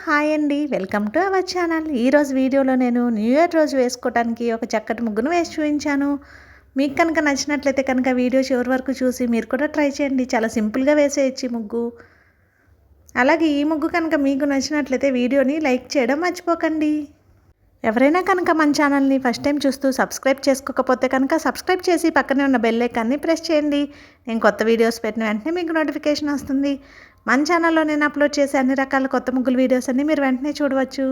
Hi అండి. Welcome to our channel. ఈరోజు వీడియోలో నేను న్యూ ఇయర్ రోజు వేసుకోవడానికి ఒక చక్కటి ముగ్గును వేసి చూపించాను. మీకు కనుక నచ్చినట్లయితే కనుక వీడియో చివరి వరకు చూసి మీరు కూడా ట్రై చేయండి. చాలా సింపుల్గా వేసేయచ్చు ఈ ముగ్గు. అలాగే ఈ ముగ్గు కనుక మీకు నచ్చినట్లయితే వీడియోని లైక్ చేయడం మర్చిపోకండి. ఎవరైనా కనుక మన ఛానల్ని ఫస్ట్ టైం చూస్తూ సబ్స్క్రైబ్ చేసుకోకపోతే కనుక సబ్స్క్రైబ్ చేసి పక్కనే ఉన్న బెల్ ఐకాన్ని ప్రెస్ చేయండి. నేను కొత్త వీడియోస్ పెట్టిన వెంటనే మీకు నోటిఫికేషన్ వస్తుంది. మన ఛానల్లో నేను అప్లోడ్ చేసే అన్ని రకాల కొత్త ముగ్గుల వీడియోస్ అన్ని మీరు వెంటనే చూడవచ్చు.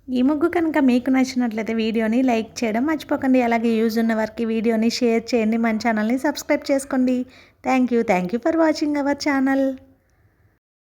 ఈ ముగ్గు కనుక మీకు నచ్చినట్లయితే వీడియోని లైక్ చేయడం మర్చిపోకండి. అలాగే యూజ్ ఉన్న వారికి వీడియోని షేర్ చేయండి. మన ఛానల్ని సబ్స్క్రైబ్ చేసుకోండి. Thank you for watching our channel.